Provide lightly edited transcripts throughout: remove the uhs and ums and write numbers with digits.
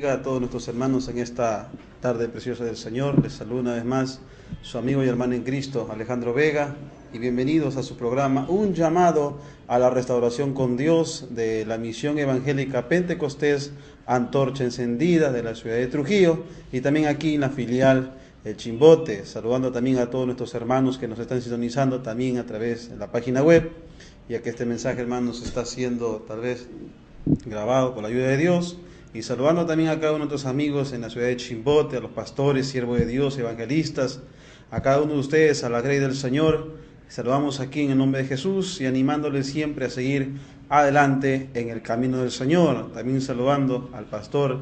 A todos nuestros hermanos en esta tarde preciosa del Señor. Les saluda una vez más su amigo y hermano en Cristo, Alejandro Vega, y bienvenidos a su programa Un llamado a la restauración con Dios de la Misión Evangélica Pentecostés Antorcha Encendida de la ciudad de Trujillo, y también aquí en la filial El Chimbote, saludando también a todos nuestros hermanos que nos están sintonizando también a través de la página web, ya que este mensaje, hermanos, está siendo tal vez grabado con la ayuda de Dios. Y saludando también a cada uno de nuestros amigos en la ciudad de Chimbote, a los pastores, siervos de Dios, evangelistas, a cada uno de ustedes, a la grey del Señor. Saludamos aquí en el nombre de Jesús y animándoles siempre a seguir adelante en el camino del Señor. También saludando al pastor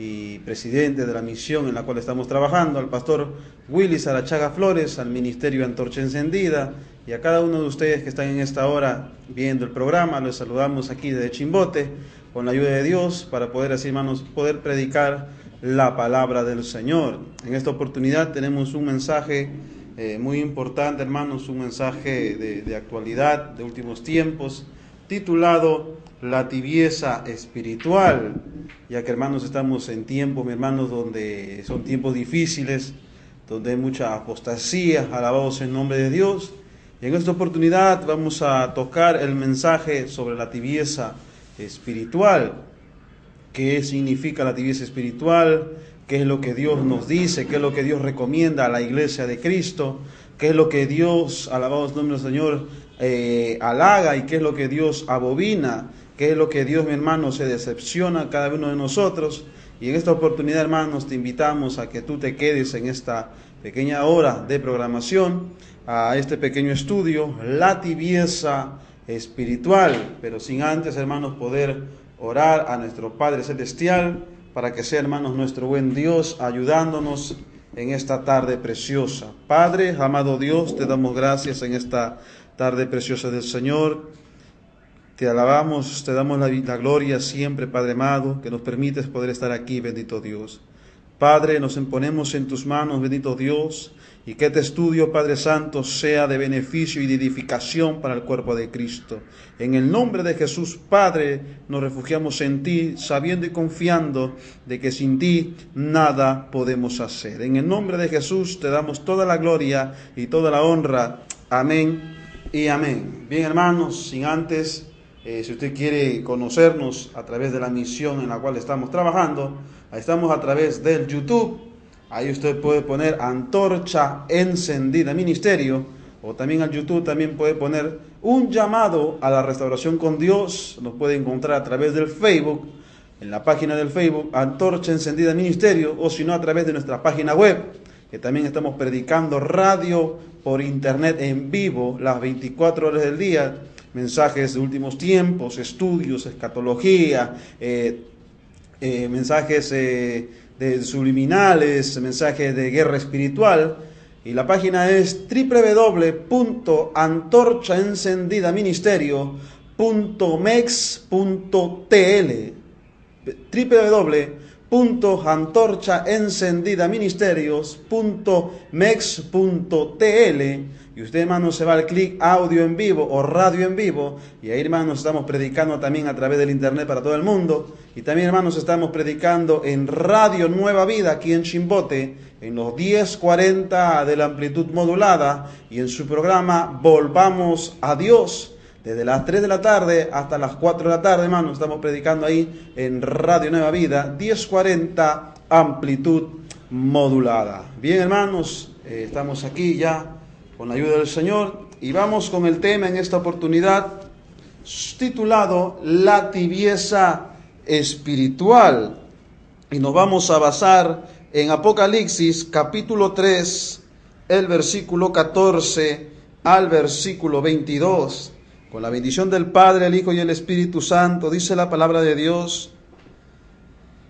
y presidente de la misión en la cual estamos trabajando, al pastor Willy Sarachaga Flores, al ministerio Antorcha Encendida, y a cada uno de ustedes que están en esta hora viendo el programa. Los saludamos aquí desde Chimbote, con la ayuda de Dios, para poder, así hermanos, poder predicar la palabra del Señor. En esta oportunidad tenemos un mensaje muy importante, hermanos, un mensaje de actualidad, de últimos tiempos, titulado La tibieza espiritual, ya que, hermanos, estamos en tiempos, mis hermanos, donde son tiempos difíciles, donde hay mucha apostasía. Alabados en nombre de Dios. Y en esta oportunidad vamos a tocar el mensaje sobre la tibieza espiritual. ¿Qué significa la tibieza espiritual? ¿Qué es lo que Dios nos dice? ¿Qué es lo que Dios recomienda a la iglesia de Cristo? ¿Qué es lo que Dios, alabado el nombre del Señor, halaga? ¿Y qué es lo que Dios abomina? ¿Qué es lo que Dios, mi hermano, se decepciona a cada uno de nosotros? Y en esta oportunidad, hermanos, te invitamos a que tú te quedes en esta pequeña hora de programación, a este pequeño estudio, la tibieza espiritual. Pero sin antes, hermanos, poder orar a nuestro Padre Celestial, para que sea, hermanos, nuestro buen Dios ayudándonos en esta tarde preciosa. Padre, amado Dios, te damos gracias en esta tarde preciosa del Señor. Te alabamos, te damos la gloria siempre, Padre amado, que nos permites poder estar aquí, bendito Dios. Padre, nos ponemos en tus manos, bendito Dios, y que este estudio, Padre Santo, sea de beneficio y de edificación para el cuerpo de Cristo. En el nombre de Jesús, Padre, nos refugiamos en ti, sabiendo y confiando de que sin ti nada podemos hacer. En el nombre de Jesús te damos toda la gloria y toda la honra. Amén y amén. Bien, hermanos, sin antes, si usted quiere conocernos a través de la misión en la cual estamos trabajando, estamos a través del YouTube. Ahí usted puede poner Antorcha Encendida Ministerio, o también al YouTube también puede poner Un llamado a la restauración con Dios. Nos puede encontrar a través del Facebook, en la página del Facebook Antorcha Encendida Ministerio, o si no a través de nuestra página web, que también estamos predicando radio por internet en vivo las 24 horas del día, mensajes de últimos tiempos, estudios, escatología, mensajes de subliminales, mensajes de guerra espiritual. Y la página es www.antorchaencendidaministerio.mex.tl, www.antorchaencendidamisterios.mex.tl. Y usted, hermano, se va al clic audio en vivo o radio en vivo, y ahí, hermanos, estamos predicando también a través del internet para todo el mundo. Y también, hermanos, estamos predicando en Radio Nueva Vida aquí en Chimbote, en los 1040 de la amplitud modulada, y en su programa Volvamos a Dios, desde las 3 de la tarde hasta las 4 de la tarde, hermanos, estamos predicando ahí en Radio Nueva Vida, 1040 amplitud modulada. Bien, hermanos, estamos aquí ya con la ayuda del Señor, y vamos con el tema en esta oportunidad titulado La tibieza espiritual, y nos vamos a basar en Apocalipsis capítulo 3, el versículo 14 al versículo 22. Con la bendición del Padre, el Hijo y el Espíritu Santo, dice la palabra de Dios: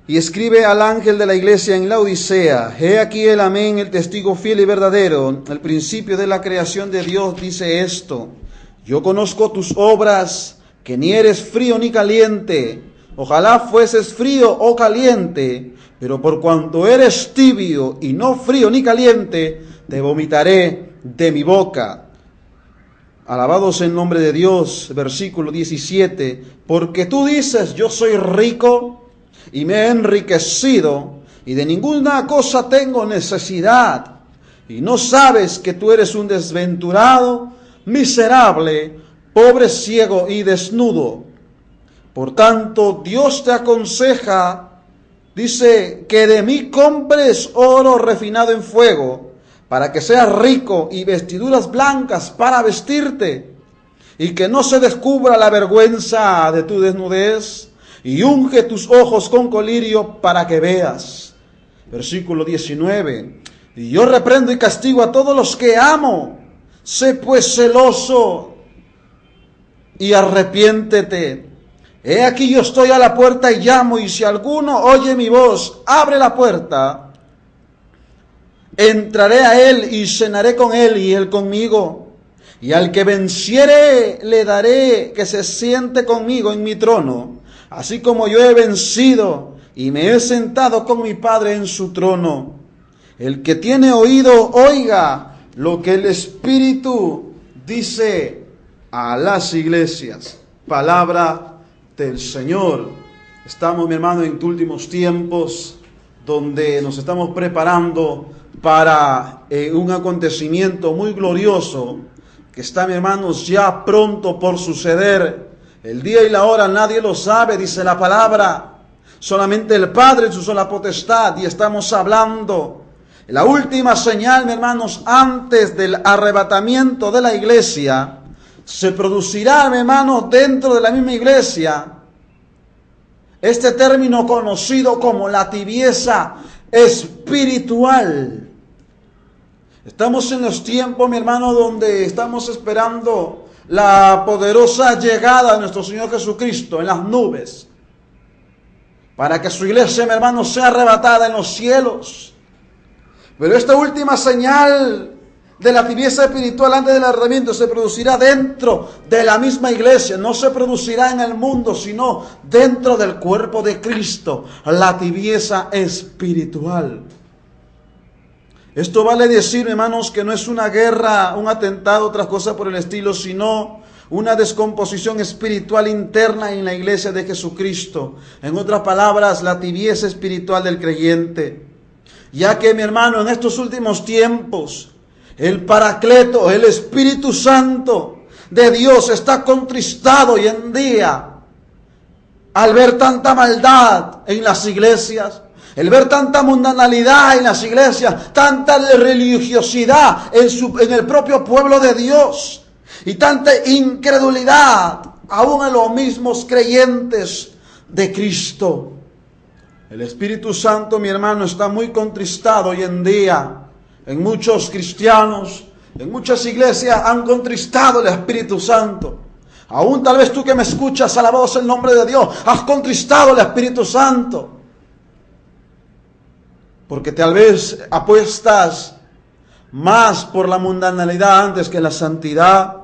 Y escribe al ángel de la iglesia en Laodicea: He aquí el Amén, el testigo fiel y verdadero, el principio de la creación de Dios, dice esto: Yo conozco tus obras, que ni eres frío ni caliente. Ojalá fueses frío o caliente, pero por cuanto eres tibio y no frío ni caliente, te vomitaré de mi boca. Alabados en nombre de Dios. Versículo 17. Porque tú dices: yo soy rico y me he enriquecido, y de ninguna cosa tengo necesidad. Y no sabes que tú eres un desventurado, miserable, pobre, ciego y desnudo. Por tanto, Dios te aconseja, dice, que de mí compres oro refinado en fuego, para que seas rico, y vestiduras blancas para vestirte, y que no se descubra la vergüenza de tu desnudez, y unge tus ojos con colirio para que veas. Versículo 19. Y yo reprendo y castigo a todos los que amo. Sé pues celoso y arrepiéntete. He aquí yo estoy a la puerta y llamo, y si alguno oye mi voz, abre la puerta. Entraré a él y cenaré con él y él conmigo. Y al que venciere le daré que se siente conmigo en mi trono, así como yo he vencido y me he sentado con mi Padre en su trono. El que tiene oído, oiga lo que el Espíritu dice a las iglesias. Palabra del Señor. Estamos, mi hermano, en últimos tiempos donde nos estamos preparando para un acontecimiento muy glorioso que está, mi hermanos, ya pronto por suceder. El día y la hora nadie lo sabe, dice la palabra. Solamente el Padre usó la potestad, y estamos hablando. La última señal, mi hermanos, antes del arrebatamiento de la iglesia, se producirá, mi hermano, dentro de la misma iglesia, este término conocido como la tibieza espiritual. Estamos en los tiempos, mi hermano, donde estamos esperando la poderosa llegada de nuestro Señor Jesucristo en las nubes, para que su iglesia, mi hermano, sea arrebatada en los cielos. Pero esta última señal de la tibieza espiritual antes del arrebatamiento se producirá dentro de la misma iglesia. No se producirá en el mundo, sino dentro del cuerpo de Cristo. La tibieza espiritual. Esto vale decir, hermanos, que no es una guerra, un atentado, otras cosas por el estilo, sino una descomposición espiritual interna en la iglesia de Jesucristo. En otras palabras, la tibieza espiritual del creyente. Ya que, mi hermano, en estos últimos tiempos, el Paracleto, el Espíritu Santo de Dios está contristado hoy en día al ver tanta maldad en las iglesias, el ver tanta mundanalidad en las iglesias, tanta religiosidad en el propio pueblo de Dios, y tanta incredulidad aún en los mismos creyentes de Cristo. El Espíritu Santo, mi hermano, está muy contristado hoy en día. En muchos cristianos, en muchas iglesias han contristado el Espíritu Santo. Aún tal vez tú que me escuchas, alabado sea el nombre de Dios, has contristado el Espíritu Santo. Porque tal vez apuestas más por la mundanalidad antes que la santidad.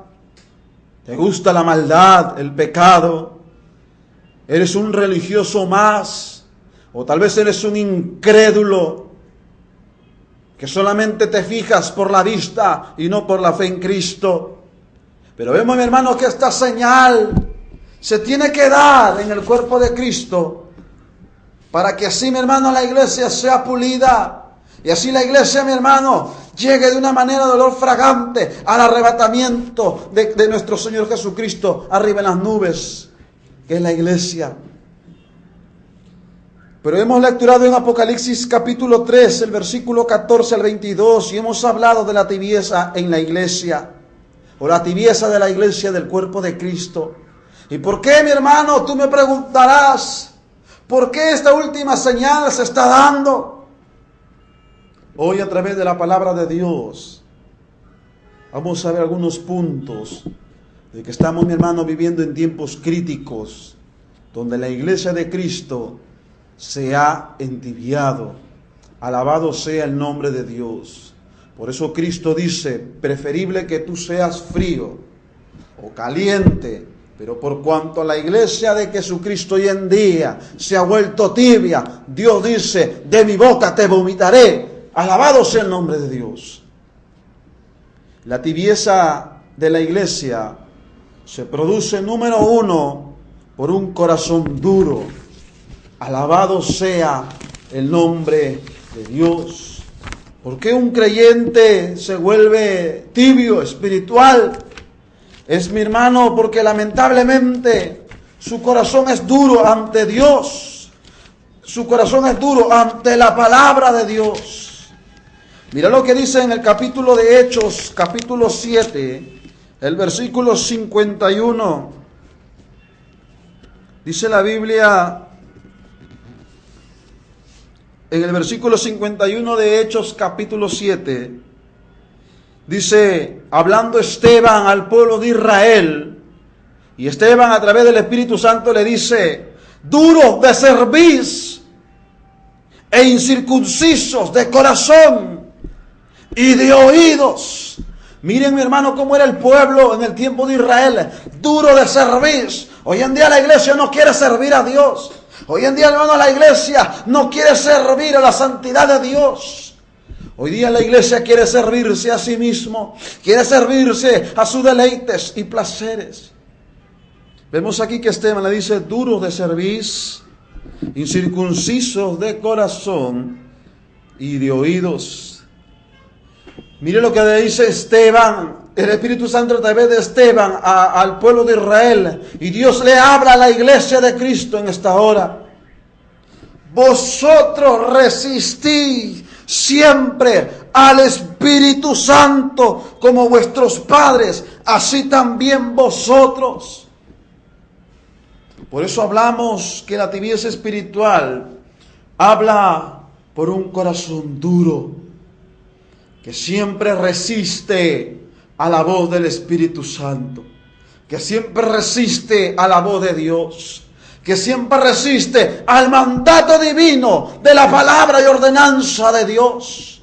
Te gusta la maldad, el pecado. Eres un religioso más. O tal vez eres un incrédulo que solamente te fijas por la vista y no por la fe en Cristo. Pero vemos, mi hermano, que esta señal se tiene que dar en el cuerpo de Cristo, para que así, mi hermano, la iglesia sea pulida, y así la iglesia, mi hermano, llegue de una manera de olor fragante al arrebatamiento de nuestro Señor Jesucristo arriba en las nubes, que es la iglesia. Pero hemos lecturado en Apocalipsis capítulo 3, el versículo 14 al 22, y hemos hablado de la tibieza en la iglesia, o la tibieza de la iglesia del cuerpo de Cristo. ¿Y por qué, mi hermano? Tú me preguntarás, ¿por qué esta última señal se está dando? Hoy, a través de la palabra de Dios, vamos a ver algunos puntos de que estamos, mi hermano, viviendo en tiempos críticos, donde la iglesia de Cristo se ha entibiado. Alabado sea el nombre de Dios. Por eso Cristo dice, preferible que tú seas frío o caliente, pero por cuanto la iglesia de Jesucristo hoy en día se ha vuelto tibia, Dios dice, de mi boca te vomitaré. Alabado sea el nombre de Dios. La tibieza de la iglesia se produce, número uno, por un corazón duro. Alabado sea el nombre de Dios. ¿Por qué un creyente se vuelve tibio, espiritual? Es, mi hermano, porque lamentablemente su corazón es duro ante Dios. Su corazón es duro ante la palabra de Dios. Mira lo que dice en el capítulo de Hechos, capítulo 7, el versículo 51. Dice la Biblia, en el versículo 51 de Hechos, capítulo 7, dice, hablando Esteban al pueblo de Israel, y Esteban a través del Espíritu Santo le dice, duros de cerviz e incircuncisos de corazón y de oídos. Miren, mi hermano, cómo era el pueblo en el tiempo de Israel, duro de cerviz. Hoy en día la iglesia no quiere servir a Dios. Hoy en día, hermano, la iglesia no quiere servir a la santidad de Dios. Hoy día la iglesia quiere servirse a sí mismo, quiere servirse a sus deleites y placeres. Vemos aquí que Esteban le dice, duros de cerviz, incircuncisos de corazón y de oídos. Mire lo que le dice Esteban, el Espíritu Santo a través de Esteban al pueblo de Israel. Y Dios le habla a la iglesia de Cristo en esta hora. Vosotros resistís siempre al Espíritu Santo como vuestros padres, así también vosotros. Por eso hablamos que la tibieza espiritual habla por un corazón duro, que siempre resiste a la voz del Espíritu Santo, que siempre resiste a la voz de Dios, que siempre resiste al mandato divino de la palabra y ordenanza de Dios.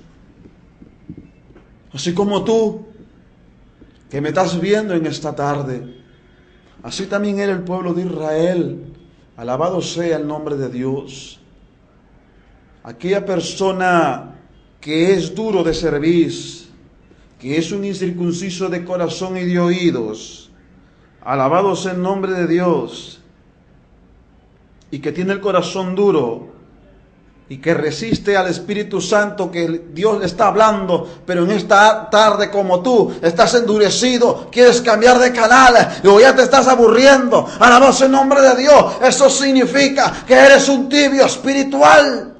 Así como tú, que me estás viendo en esta tarde, así también era el pueblo de Israel. Alabado sea el nombre de Dios. Aquella persona que es duro de cerviz, que es un incircunciso de corazón y de oídos, alabado sea el nombre de Dios, y que tiene el corazón duro, y que resiste al Espíritu Santo que Dios le está hablando, pero en esta tarde, como tú estás endurecido, quieres cambiar de canal, o ya te estás aburriendo, alabado sea el nombre de Dios, eso significa que eres un tibio espiritual.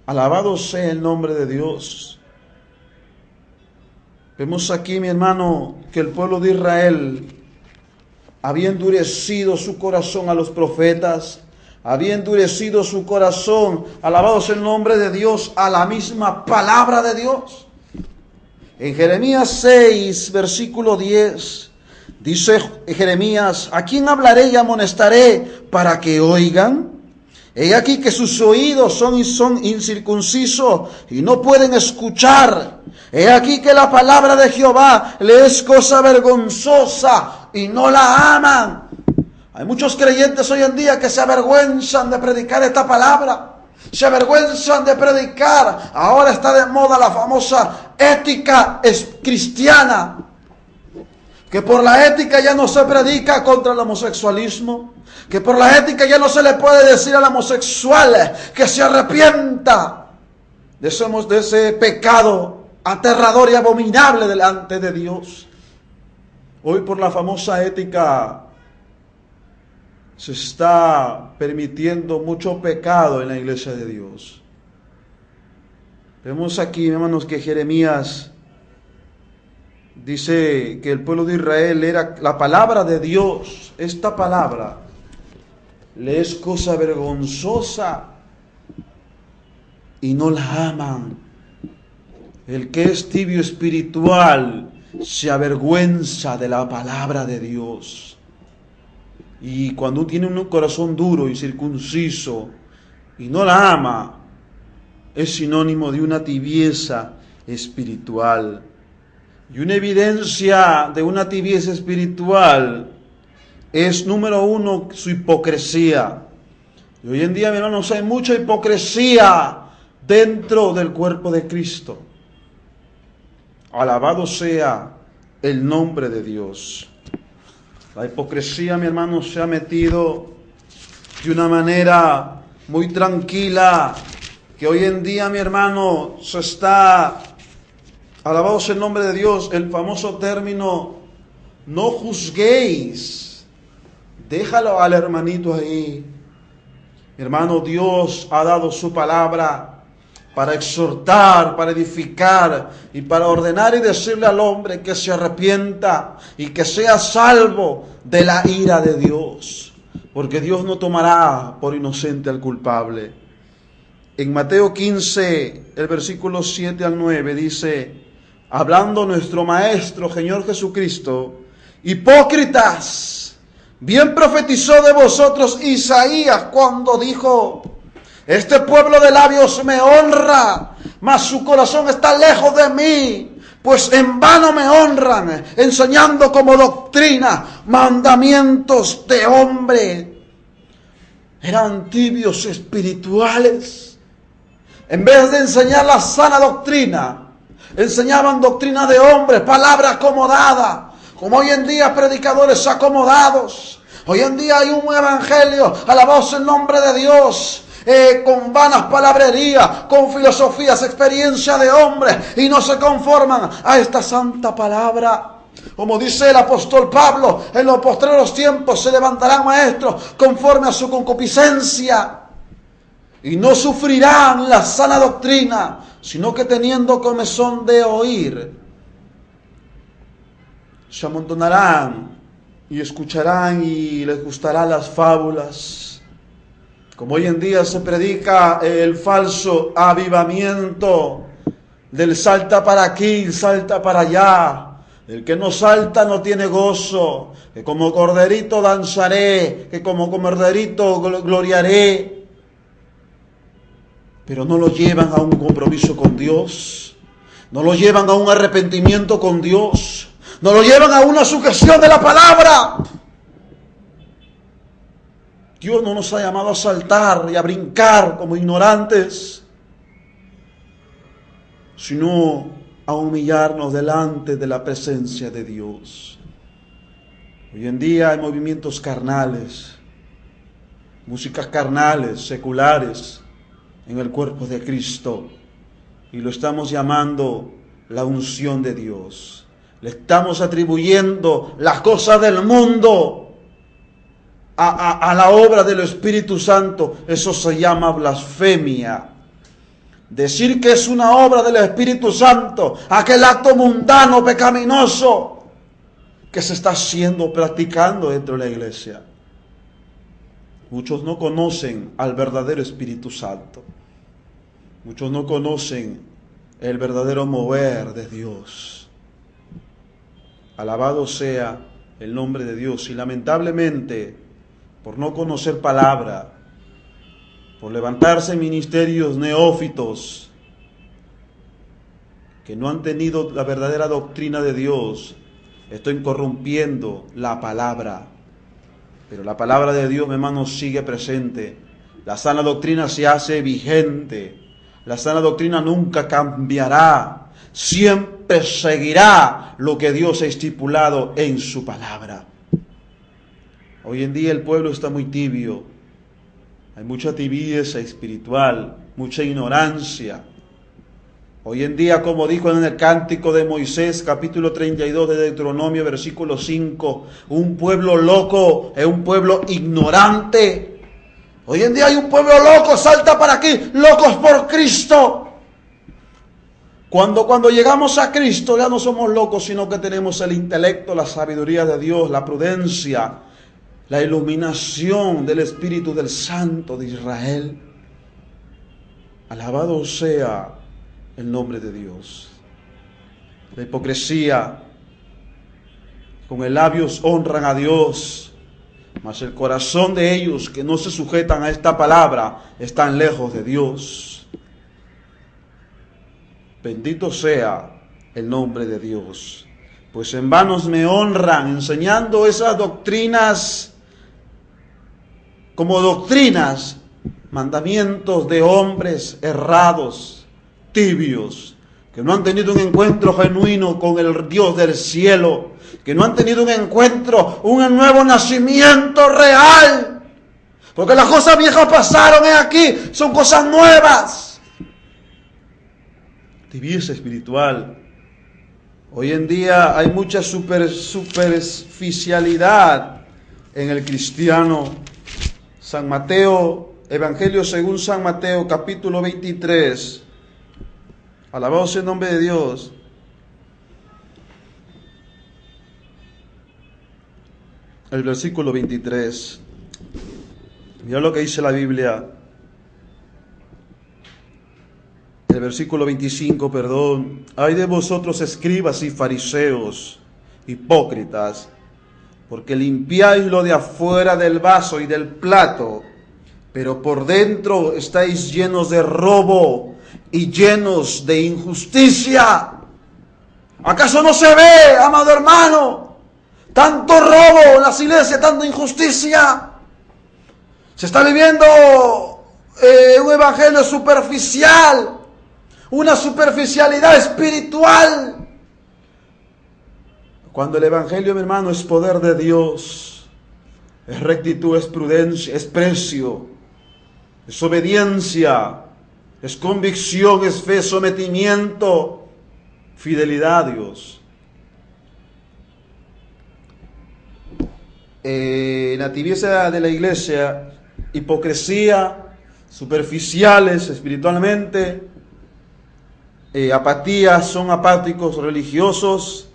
Alabado sea el nombre de Dios. Vemos aquí, mi hermano, que el pueblo de Israel había endurecido su corazón a los profetas, había endurecido su corazón, alabado sea el nombre de Dios, a la misma palabra de Dios. En Jeremías 6, versículo 10, dice Jeremías, ¿a quién hablaré y amonestaré para que oigan? He aquí que sus oídos son incircuncisos y no pueden escuchar. He aquí que la palabra de Jehová le es cosa vergonzosa y no la aman. Hay muchos creyentes hoy en día que se avergüenzan de predicar esta palabra. Se avergüenzan de predicar. Ahora está de moda la famosa ética cristiana. Que por la ética ya no se predica contra el homosexualismo. Que por la ética ya no se le puede decir al homosexual que se arrepienta de ese pecado aterrador y abominable delante de Dios. Hoy por la famosa ética se está permitiendo mucho pecado en la iglesia de Dios. Vemos aquí, hermanos, que Jeremías dice que el pueblo de Israel era la palabra de Dios. Esta palabra le es cosa vergonzosa y no la aman. El que es tibio espiritual se avergüenza de la palabra de Dios. Y cuando tiene un corazón duro y circunciso y no la ama, es sinónimo de una tibieza espiritual. Y una evidencia de una tibieza espiritual es, número uno, su hipocresía. Y hoy en día, mi hermanos, hay mucha hipocresía dentro del cuerpo de Cristo. Alabado sea el nombre de Dios. La hipocresía, mi hermano, se ha metido de una manera muy tranquila, que hoy en día, mi hermano, se está, alabado sea el nombre de Dios, el famoso término, no juzguéis. Déjalo al hermanito ahí. Mi hermano, Dios ha dado su palabra para exhortar, para edificar y para ordenar y decirle al hombre que se arrepienta y que sea salvo de la ira de Dios. Porque Dios no tomará por inocente al culpable. En Mateo 15, el versículo 7 al 9 dice, hablando nuestro Maestro, Señor Jesucristo, hipócritas, bien profetizó de vosotros Isaías cuando dijo, este pueblo de labios me honra, mas su corazón está lejos de mí, pues en vano me honran, enseñando como doctrina mandamientos de hombre. Eran tibios espirituales. En vez de enseñar la sana doctrina, enseñaban doctrina de hombres, palabra acomodada, como hoy en día predicadores acomodados. Hoy en día hay un evangelio, alabado sea el nombre de Dios, con vanas palabrerías, con filosofías, experiencia de hombres, y no se conforman a esta santa palabra. Como dice el apóstol Pablo, en los postreros tiempos se levantarán maestros conforme a su concupiscencia, y no sufrirán la sana doctrina, sino que teniendo comezón de oír, se amontonarán y escucharán y les gustarán las fábulas. Como hoy en día se predica el falso avivamiento del salta para aquí, salta para allá. El que no salta no tiene gozo. Que como corderito danzaré, que como corderito gloriaré. Pero no lo llevan a un compromiso con Dios. No lo llevan a un arrepentimiento con Dios. No lo llevan a una sujeción de la palabra. Dios no nos ha llamado a saltar y a brincar como ignorantes, sino a humillarnos delante de la presencia de Dios. Hoy en día hay movimientos carnales, músicas carnales, seculares, en el cuerpo de Cristo, y lo estamos llamando la unción de Dios. Le estamos atribuyendo las cosas del mundo a la obra del Espíritu Santo. Eso se llama blasfemia. Decir que es una obra del Espíritu Santo, aquel acto mundano, pecaminoso, que se está practicando dentro de la iglesia. Muchos no conocen al verdadero Espíritu Santo. Muchos no conocen el verdadero mover de Dios. Alabado sea el nombre de Dios. Y lamentablemente, por no conocer palabra, por levantarse ministerios neófitos que no han tenido la verdadera doctrina de Dios, estoy corrompiendo la palabra. Pero la palabra de Dios, mi hermano, sigue presente. La sana doctrina se hace vigente. La sana doctrina nunca cambiará. Siempre seguirá lo que Dios ha estipulado en su palabra. Hoy en día el pueblo está muy tibio. Hay mucha tibieza espiritual, mucha ignorancia. Hoy en día, como dijo en el cántico de Moisés, capítulo 32 de Deuteronomio, versículo 5, un pueblo loco es un pueblo ignorante. Hoy en día hay un pueblo loco, salta para aquí, locos por Cristo. Cuando llegamos a Cristo ya no somos locos, sino que tenemos el intelecto, la sabiduría de Dios, la prudencia, la iluminación del Espíritu del Santo de Israel. Alabado sea el nombre de Dios. La hipocresía, con el labios honran a Dios, mas el corazón de ellos que no se sujetan a esta palabra están lejos de Dios. Bendito sea el nombre de Dios, pues en vanos me honran enseñando esas doctrinas como doctrinas, mandamientos de hombres errados, tibios, que no han tenido un encuentro genuino con el Dios del cielo, que no han tenido un encuentro, un nuevo nacimiento real. Porque las cosas viejas pasaron, aquí, son cosas nuevas. Tibieza espiritual. Hoy en día hay mucha superficialidad en el cristiano. San Mateo, Evangelio según San Mateo, capítulo 23. Alabado sea el nombre de Dios. El versículo 23. Mira lo que dice la Biblia. El versículo 25, perdón. Ay de vosotros, escribas y fariseos, hipócritas, porque limpiáis lo de afuera del vaso y del plato, pero por dentro estáis llenos de robo y llenos de injusticia. ¿Acaso no se ve, amado hermano, tanto robo en las iglesias, tanta injusticia? Se está viviendo un evangelio superficial, una superficialidad espiritual. Cuando el evangelio, mi hermano, es poder de Dios, es rectitud, es prudencia, es precio, es obediencia, es convicción, es fe, sometimiento, fidelidad a Dios. La tibieza de la iglesia, hipocresía, superficiales espiritualmente, apatía, son apáticos religiosos,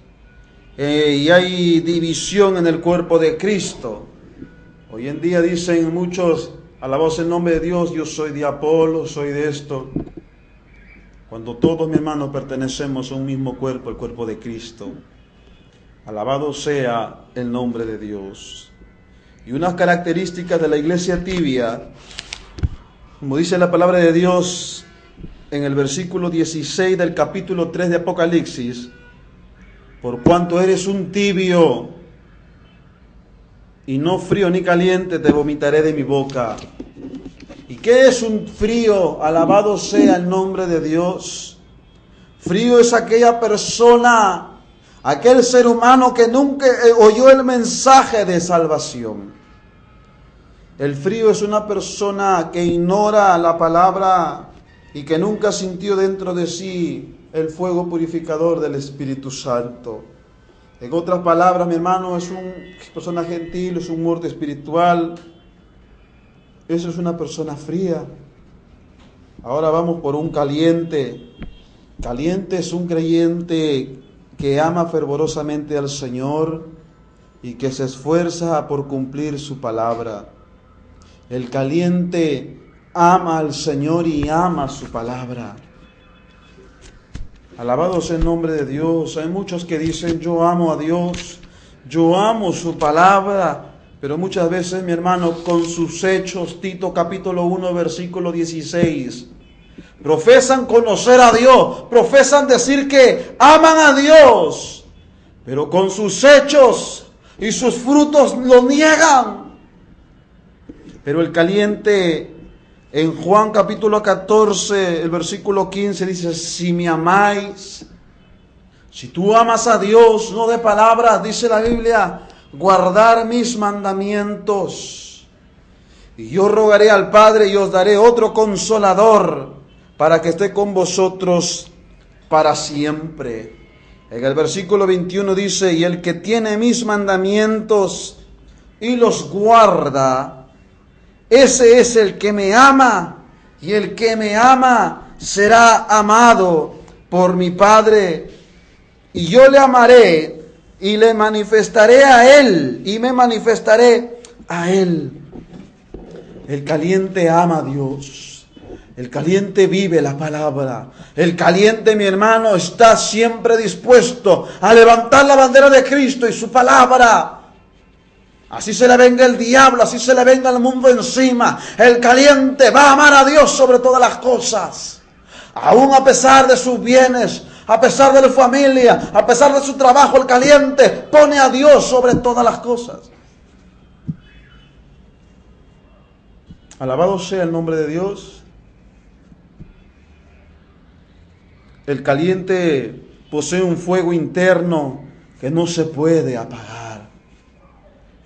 y hay división en el cuerpo de Cristo. Hoy en día dicen muchos, alabados el nombre de Dios, yo soy de Apolo, soy de esto, cuando todos, mi hermano, pertenecemos a un mismo cuerpo, el cuerpo de Cristo. Alabado sea el nombre de Dios. Y unas características de la iglesia tibia, como dice la palabra de Dios en el versículo 16 del capítulo 3 de Apocalipsis: por cuanto eres un tibio y no frío ni caliente, te vomitaré de mi boca. ¿Y qué es un frío? Alabado sea el nombre de Dios. Frío es aquella persona, aquel ser humano que nunca oyó el mensaje de salvación. El frío es una persona que ignora la palabra y que nunca sintió dentro de sí el fuego purificador del Espíritu Santo. En otras palabras, mi hermano, es una persona gentil, es un muerto espiritual. Eso es una persona fría. Ahora vamos por un caliente. Caliente es un creyente que ama fervorosamente al Señor y que se esfuerza por cumplir su palabra. El caliente ama al Señor y ama su palabra. Alabado sea el nombre de Dios. Hay muchos que dicen, yo amo a Dios, yo amo su palabra, pero muchas veces, mi hermano, con sus hechos, Tito capítulo 1, versículo 16, profesan conocer a Dios, profesan decir que aman a Dios, pero con sus hechos y sus frutos lo niegan. Pero el caliente, en Juan capítulo 14, el versículo 15 dice, si me amáis, si tú amas a Dios, no de palabras, dice la Biblia, guardar mis mandamientos. Y yo rogaré al Padre y os daré otro consolador para que esté con vosotros para siempre. En el versículo 21 dice, y el que tiene mis mandamientos y los guarda, ese es el que me ama, y el que me ama será amado por mi Padre, y yo le amaré y le manifestaré a él, y me manifestaré a él. El caliente ama a Dios, el caliente vive la palabra, el caliente, mi hermano, está siempre dispuesto a levantar la bandera de Cristo y su palabra. Así se le venga el diablo, así se le venga el mundo encima, el caliente va a amar a Dios sobre todas las cosas. Aún a pesar de sus bienes, a pesar de su familia, a pesar de su trabajo, el caliente pone a Dios sobre todas las cosas. Alabado sea el nombre de Dios. El caliente posee un fuego interno que no se puede apagar.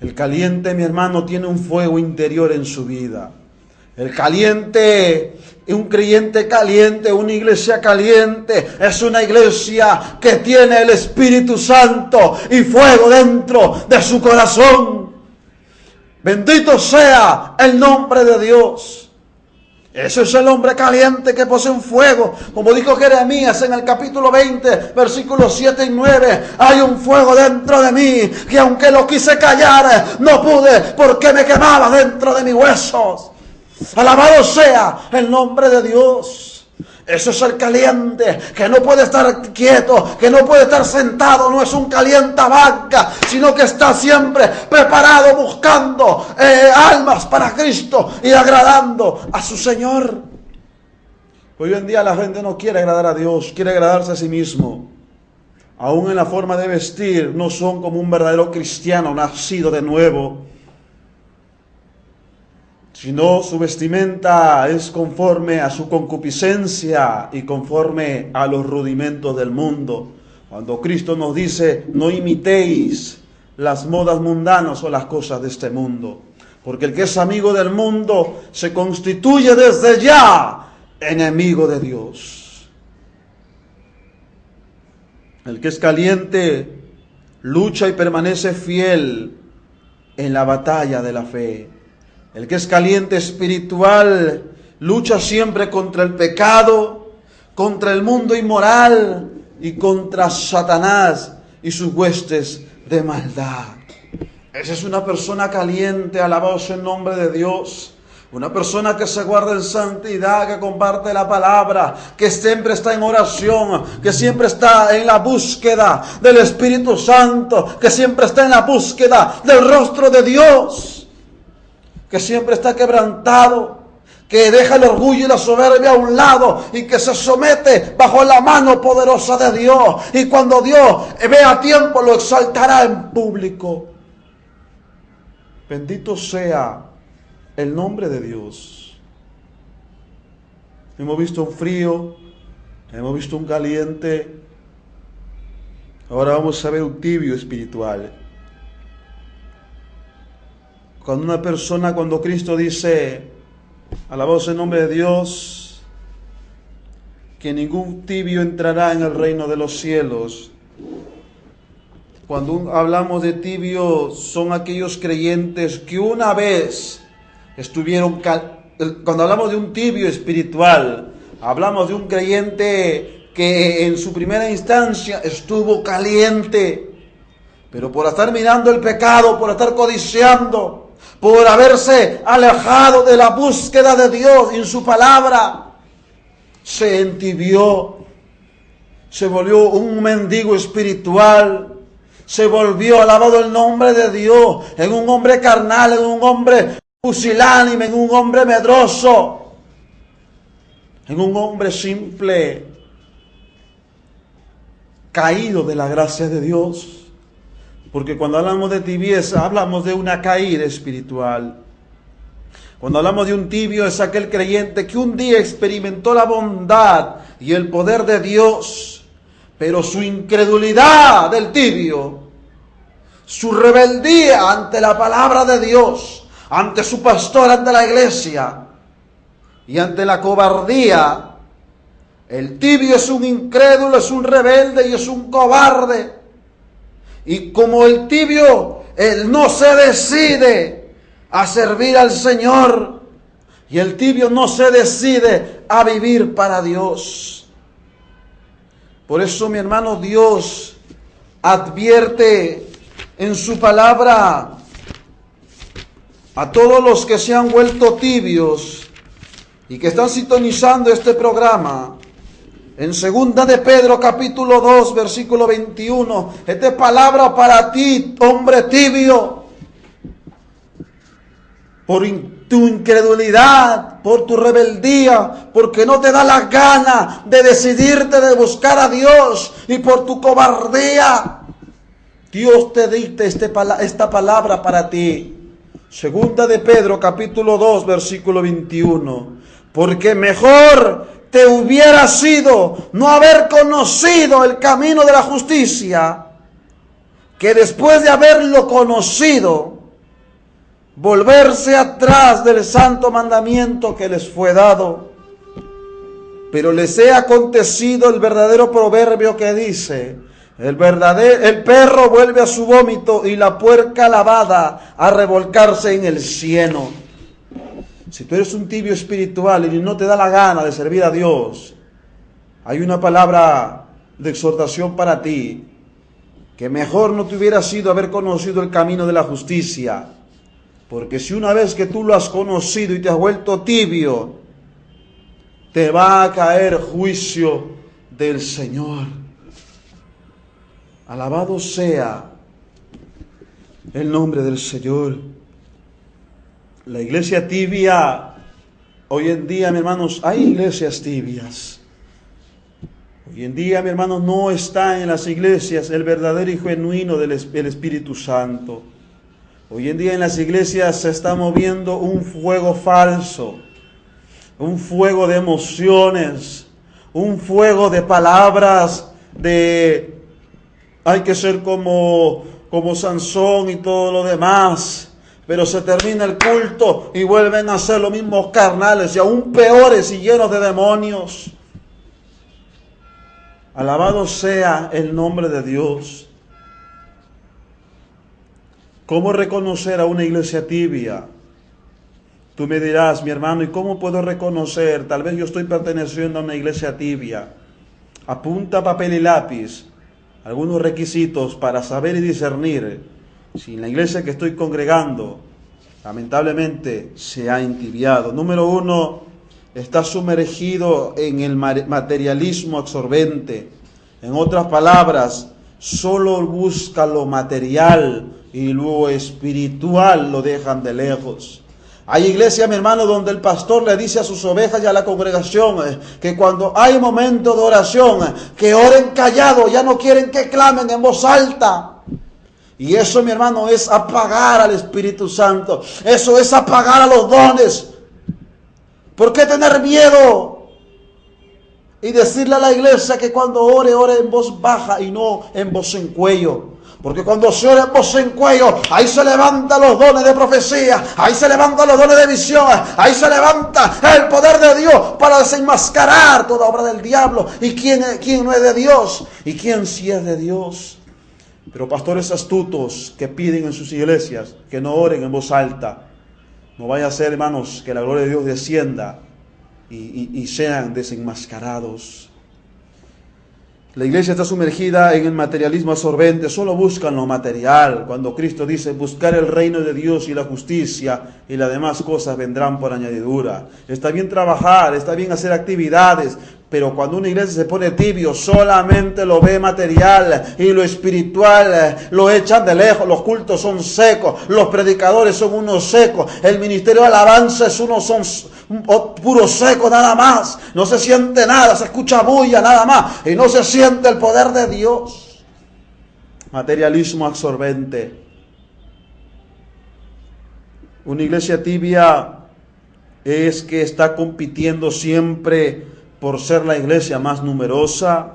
El caliente, mi hermano, tiene un fuego interior en su vida. El caliente, un creyente caliente, una iglesia caliente, es una iglesia que tiene el Espíritu Santo y fuego dentro de su corazón. Bendito sea el nombre de Dios. Ese es el hombre caliente que posee un fuego. Como dijo Jeremías en el capítulo 20, versículos 7 y 9. Hay un fuego dentro de mí que aunque lo quise callar, no pude porque me quemaba dentro de mis huesos. Alabado sea el nombre de Dios. Eso es el caliente, que no puede estar quieto, que no puede estar sentado, no es un calientabanca, sino que está siempre preparado buscando almas para Cristo y agradando a su Señor. Hoy en día la gente no quiere agradar a Dios, quiere agradarse a sí mismo. Aún en la forma de vestir no son como un verdadero cristiano nacido de nuevo, sino su vestimenta es conforme a su concupiscencia y conforme a los rudimentos del mundo. Cuando Cristo nos dice, no imitéis las modas mundanas o las cosas de este mundo, porque el que es amigo del mundo se constituye desde ya enemigo de Dios. El que es caliente lucha y permanece fiel en la batalla de la fe. El que es caliente espiritual lucha siempre contra el pecado, contra el mundo inmoral y contra Satanás y sus huestes de maldad. Esa es una persona caliente, alabado sea el nombre de Dios. Una persona que se guarda en santidad, que comparte la palabra, que siempre está en oración, que siempre está en la búsqueda del Espíritu Santo, que siempre está en la búsqueda del rostro de Dios, que siempre está quebrantado, que deja el orgullo y la soberbia a un lado y que se somete bajo la mano poderosa de Dios. Y cuando Dios vea a tiempo, lo exaltará en público. Bendito sea el nombre de Dios. Hemos visto un frío, hemos visto un caliente, ahora vamos a ver un tibio espiritual. Cuando Cristo dice, alabado sea el nombre de Dios, que ningún tibio entrará en el reino de los cielos. Cuando hablamos de tibio, son aquellos creyentes que una vez estuvieron... Cuando hablamos de un tibio espiritual, hablamos de un creyente que en su primera instancia estuvo caliente, pero por estar mirando el pecado, por estar codiciando, por haberse alejado de la búsqueda de Dios en su palabra, se entibió, se volvió un mendigo espiritual, se volvió, alabado el nombre de Dios, en un hombre carnal, en un hombre pusilánime, en un hombre medroso, en un hombre simple, caído de la gracia de Dios. Porque cuando hablamos de tibieza, hablamos de una caída espiritual. Cuando hablamos de un tibio, es aquel creyente que un día experimentó la bondad y el poder de Dios, pero su incredulidad del tibio, su rebeldía ante la palabra de Dios, ante su pastor, ante la iglesia, y ante la cobardía. El tibio es un incrédulo, es un rebelde y es un cobarde. Y como el tibio, él no se decide a servir al Señor, y el tibio no se decide a vivir para Dios. Por eso, mi hermano, Dios advierte en su palabra a todos los que se han vuelto tibios y que están sintonizando este programa. En 2 de Pedro capítulo 2 versículo 21, esta es palabra para ti, hombre tibio, por tu incredulidad, por tu rebeldía, porque no te da la gana de decidirte de buscar a Dios, y por tu cobardía. Dios te dicta esta palabra para ti. 2 de Pedro capítulo 2 versículo 21, porque mejor te hubiera sido no haber conocido el camino de la justicia, que después de haberlo conocido, volverse atrás del santo mandamiento que les fue dado. Pero les he acontecido el verdadero proverbio que dice: el perro vuelve a su vómito y la puerca lavada a revolcarse en el cieno. Si tú eres un tibio espiritual y no te da la gana de servir a Dios, hay una palabra de exhortación para ti: que mejor no te hubiera sido haber conocido el camino de la justicia, porque si una vez que tú lo has conocido y te has vuelto tibio, te va a caer juicio del Señor. Alabado sea el nombre del Señor. La iglesia tibia, hoy en día, mis hermanos, hay iglesias tibias. Hoy en día, mis hermanos, no está en las iglesias el verdadero y genuino del Espíritu Santo. Hoy en día en las iglesias se está moviendo un fuego falso, un fuego de emociones, un fuego de palabras, de hay que ser como Sansón y todo lo demás. Pero se termina el culto y vuelven a ser los mismos carnales y aún peores y llenos de demonios. Alabado sea el nombre de Dios. ¿Cómo reconocer a una iglesia tibia? Tú me dirás, mi hermano, ¿y cómo puedo reconocer? Tal vez yo estoy perteneciendo a una iglesia tibia. Apunta papel y lápiz algunos requisitos para saber y discernir si en la iglesia que estoy congregando, lamentablemente, se ha entibiado. Número 1, está sumergido en el materialismo absorbente. En otras palabras, solo busca lo material y lo espiritual lo dejan de lejos. Hay iglesias, mi hermano, donde el pastor le dice a sus ovejas y a la congregación que cuando hay momento de oración, que oren callado, ya no quieren que clamen en voz alta. Y eso, mi hermano, es apagar al Espíritu Santo. Eso es apagar a los dones. ¿Por qué tener miedo? Y decirle a la iglesia que cuando ore, ore en voz baja y no en voz en cuello. Porque cuando se ora en voz en cuello, ahí se levantan los dones de profecía, ahí se levantan los dones de visión, ahí se levanta el poder de Dios para desenmascarar toda obra del diablo. ¿Y quién no es de Dios? ¿Y quién sí es de Dios? Pero pastores astutos que piden en sus iglesias que no oren en voz alta. No vaya a ser, hermanos, que la gloria de Dios descienda y sean desenmascarados. La iglesia está sumergida en el materialismo absorbente, solo buscan lo material. Cuando Cristo dice buscar el reino de Dios y la justicia y las demás cosas vendrán por añadidura. Está bien trabajar, está bien hacer actividades, pero cuando una iglesia se pone tibio, solamente lo ve material y lo espiritual lo echan de lejos. Los cultos son secos, los predicadores son unos secos, el ministerio de alabanza es son puro seco nada más. No se siente nada, se escucha bulla nada más y no se siente el poder de Dios. Materialismo absorbente. Una iglesia tibia es que está compitiendo siempre por ser la iglesia más numerosa,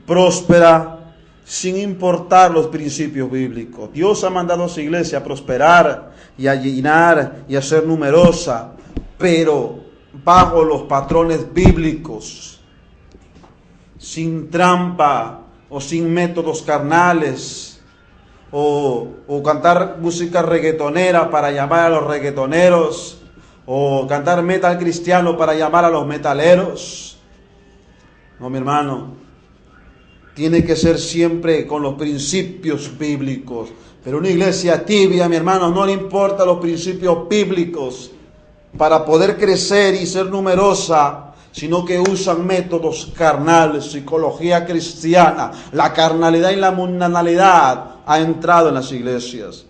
próspera, sin importar los principios bíblicos. Dios ha mandado a su iglesia a prosperar y a llenar y a ser numerosa, pero bajo los patrones bíblicos, sin trampa o sin métodos carnales, o cantar música reggaetonera para llamar a los reggaetoneros, o cantar metal cristiano para llamar a los metaleros. No, mi hermano, tiene que ser siempre con los principios bíblicos. Pero una iglesia tibia, mi hermano, no le importa los principios bíblicos para poder crecer y ser numerosa, sino que usan métodos carnales, psicología cristiana. La carnalidad y la mundanalidad ha entrado en las iglesias.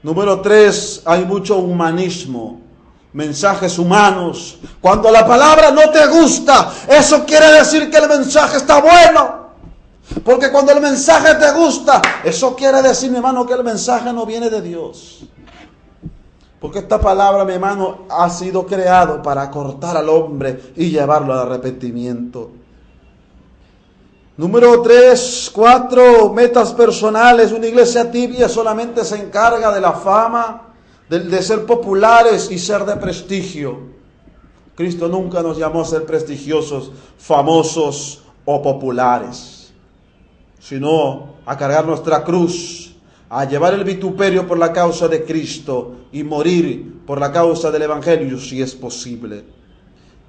Número 3, hay mucho humanismo. Mensajes humanos. Cuando la palabra no te gusta, eso quiere decir que el mensaje está bueno. Porque cuando el mensaje te gusta, eso quiere decir, mi hermano, que el mensaje no viene de Dios. Porque esta palabra, mi hermano, ha sido creado para cortar al hombre y llevarlo al arrepentimiento. Número 3, 4, metas personales. Una iglesia tibia solamente se encarga de la fama, de ser populares y ser de prestigio. Cristo nunca nos llamó a ser prestigiosos, famosos o populares, sino a cargar nuestra cruz, a llevar el vituperio por la causa de Cristo y morir por la causa del Evangelio, si es posible.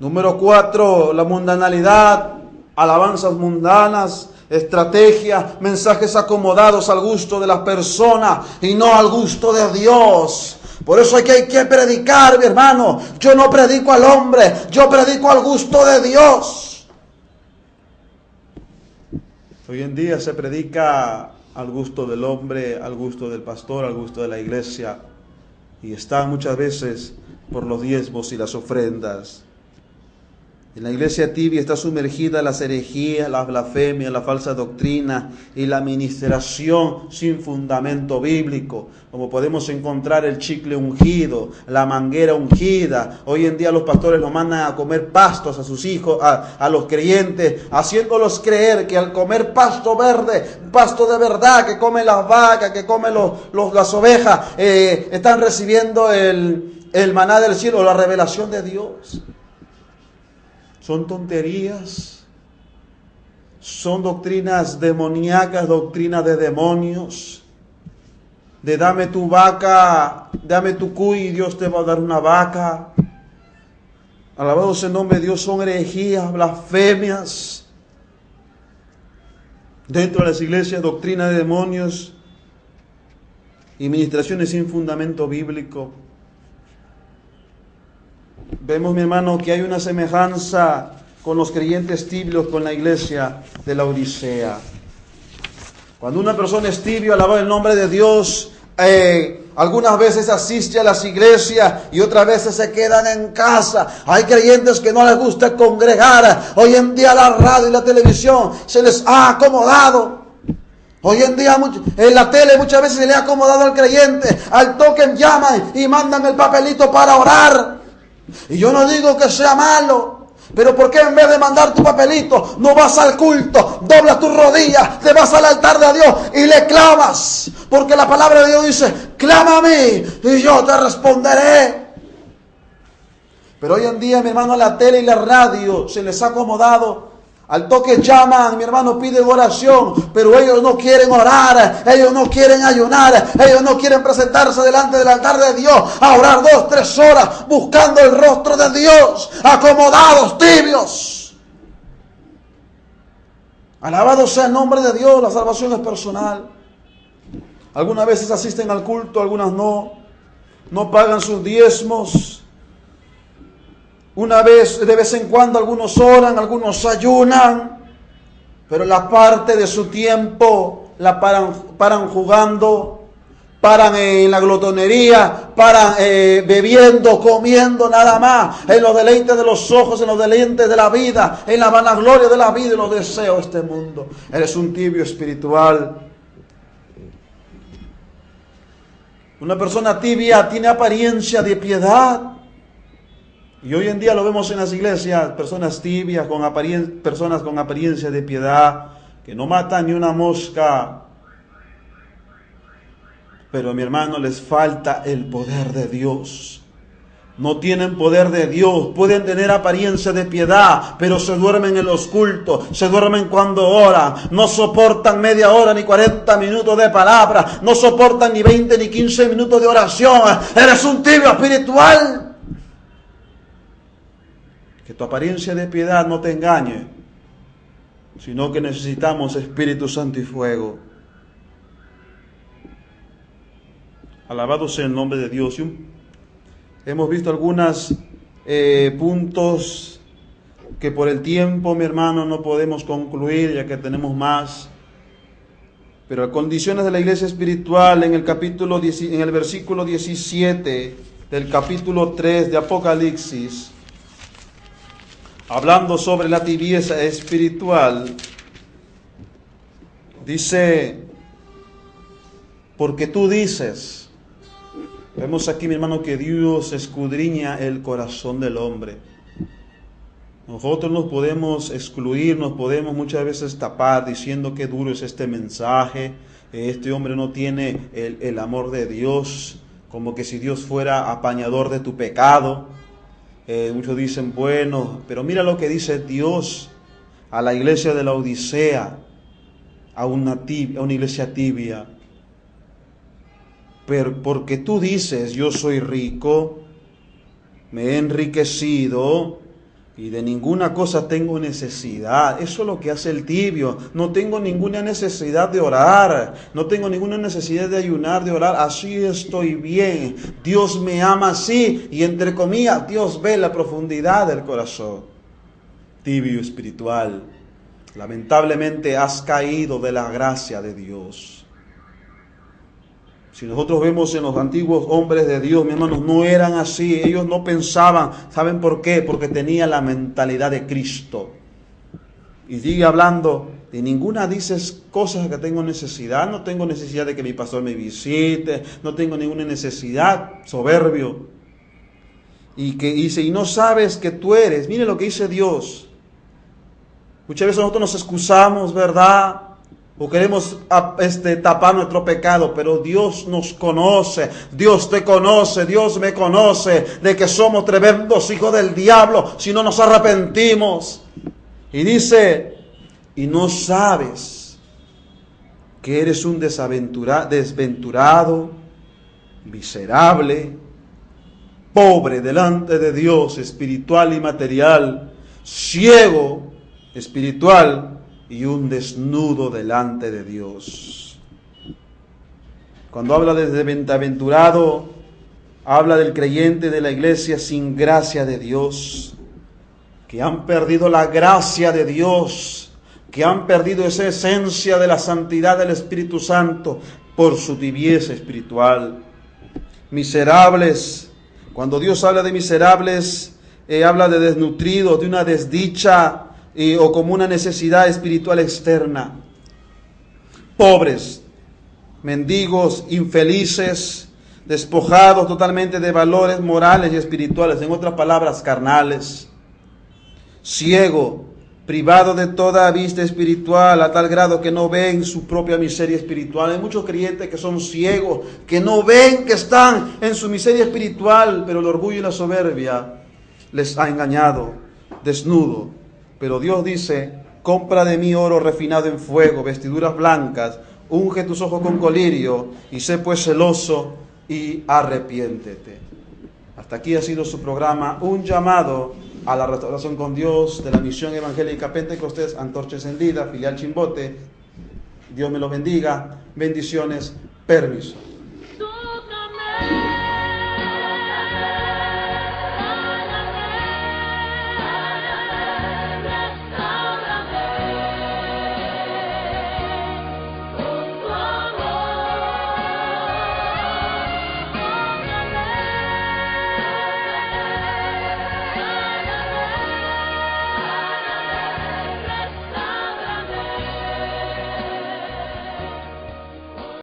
Número 4, la mundanalidad, alabanzas mundanas, estrategias, mensajes acomodados al gusto de las personas y no al gusto de Dios. Por eso hay que predicar, mi hermano. Yo no predico al hombre, yo predico al gusto de Dios. Hoy en día se predica al gusto del hombre, al gusto del pastor, al gusto de la iglesia, y está muchas veces por los diezmos y las ofrendas. En la iglesia tibia está sumergida las herejías, las blasfemias, la falsa doctrina y la administración sin fundamento bíblico, como podemos encontrar el chicle ungido, la manguera ungida. Hoy en día los pastores los mandan a comer pastos a sus hijos, a los creyentes, haciéndolos creer que al comer pasto verde, pasto de verdad, que comen las vacas, que comen las ovejas, están recibiendo el maná del cielo, la revelación de Dios. Son tonterías, son doctrinas demoníacas, doctrinas de demonios, de dame tu vaca, dame tu cuy y Dios te va a dar una vaca. Alabado sea el nombre de Dios, son herejías, blasfemias. Dentro de las iglesias, doctrina de demonios y ministraciones sin fundamento bíblico. Vemos, mi hermano, que hay una semejanza con los creyentes tibios con la iglesia de la Odisea. Cuando una persona es tibio, alaba el nombre de Dios, algunas veces asiste a las iglesias y otras veces se quedan en casa. Hay creyentes que no les gusta congregar. Hoy en día la radio y la televisión se les ha acomodado. Hoy en día en la tele muchas veces se le ha acomodado al creyente. Al toque llaman y mandan el papelito para orar. Y yo no digo que sea malo, pero ¿por qué en vez de mandar tu papelito no vas al culto, doblas tus rodillas, te vas al altar de Dios y le clamas? Porque la palabra de Dios dice, clama a mí y yo te responderé. Pero hoy en día, mi hermano, la tele y la radio se les ha acomodado. Al toque llaman, mi hermano, piden oración, pero ellos no quieren orar, ellos no quieren ayunar, ellos no quieren presentarse delante del altar de Dios a orar 2, 3 horas buscando el rostro de Dios, acomodados, tibios. Alabado sea el nombre de Dios, la salvación es personal. Algunas veces asisten al culto, algunas no pagan sus diezmos. De vez en cuando algunos oran, algunos ayunan, pero la parte de su tiempo la paran jugando, paran en la glotonería, paran bebiendo, comiendo, nada más, en los deleites de los ojos, en los deleites de la vida, en la vanagloria de la vida y los deseos de este mundo. Eres un tibio espiritual. Una persona tibia tiene apariencia de piedad. Y hoy en día lo vemos en las iglesias, personas tibias, personas con apariencia de piedad, que no matan ni una mosca. Pero, mi hermano, les falta el poder de Dios. No tienen poder de Dios, pueden tener apariencia de piedad, pero se duermen en los cultos, se duermen cuando oran, no soportan media hora ni 40 minutos de palabra, no soportan ni 20 ni 15 minutos de oración. Eres un tibio espiritual. Que tu apariencia de piedad no te engañe, sino que necesitamos Espíritu Santo y fuego. Alabado sea el nombre de Dios. Hemos visto algunos puntos que por el tiempo, mi hermano, no podemos concluir, ya que tenemos más. Pero condiciones de la iglesia espiritual en el versículo 17 del capítulo 3 de Apocalipsis, hablando sobre la tibieza espiritual, dice, porque tú dices, vemos aquí, mi hermano, que Dios escudriña el corazón del hombre. Nosotros nos podemos excluir, nos podemos muchas veces tapar diciendo que duro es este mensaje, este hombre no tiene el amor de Dios, como que si Dios fuera apañador de tu pecado. Muchos dicen, bueno, pero mira lo que dice Dios a la iglesia de la Odisea, a una iglesia tibia. Pero porque tú dices, yo soy rico, me he enriquecido y de ninguna cosa tengo necesidad. Eso es lo que hace el tibio. No tengo ninguna necesidad de orar, no tengo ninguna necesidad de ayunar, de orar. Así estoy bien. Dios me ama así, y entre comillas, Dios ve la profundidad del corazón. Tibio espiritual. Lamentablemente has caído de la gracia de Dios. Si nosotros vemos en los antiguos hombres de Dios, mis hermanos, no eran así. Ellos no pensaban. ¿Saben por qué? Porque tenían la mentalidad de Cristo. Y sigue hablando, de ninguna dices cosas que tengo necesidad. No tengo necesidad de que mi pastor me visite. No tengo ninguna necesidad. Soberbio. Y que dice, y no sabes que tú eres. Mire lo que dice Dios. Muchas veces nosotros nos excusamos, ¿verdad? O queremos tapar nuestro pecado, pero Dios nos conoce, Dios te conoce, Dios me conoce, de que somos tremendos hijos del diablo si no nos arrepentimos. Y dice, y no sabes que eres un desventurado, miserable, pobre delante de Dios, espiritual y material, ciego, espiritual, y un desnudo delante de Dios. Cuando habla de desventurado, habla del creyente de la iglesia sin gracia de Dios, que han perdido la gracia de Dios, que han perdido esa esencia de la santidad del Espíritu Santo por su tibieza espiritual. Miserables, cuando Dios habla de miserables, habla de desnutridos, de una desdicha, o como una necesidad espiritual externa. Pobres, mendigos, infelices, despojados totalmente de valores morales y espirituales, en otras palabras, carnales. Ciego, privado de toda vista espiritual, a tal grado que no ven su propia miseria espiritual. Hay muchos creyentes que son ciegos, que no ven que están en su miseria espiritual, pero el orgullo y la soberbia les ha engañado. Desnudo. Pero Dios dice, compra de mí oro refinado en fuego, vestiduras blancas, unge tus ojos con colirio, y sé pues celoso y arrepiéntete. Hasta aquí ha sido su programa, un llamado a la restauración con Dios de la Misión Evangélica Pentecostés, Antorcha Encendida, filial Chimbote. Dios me los bendiga, bendiciones, permiso.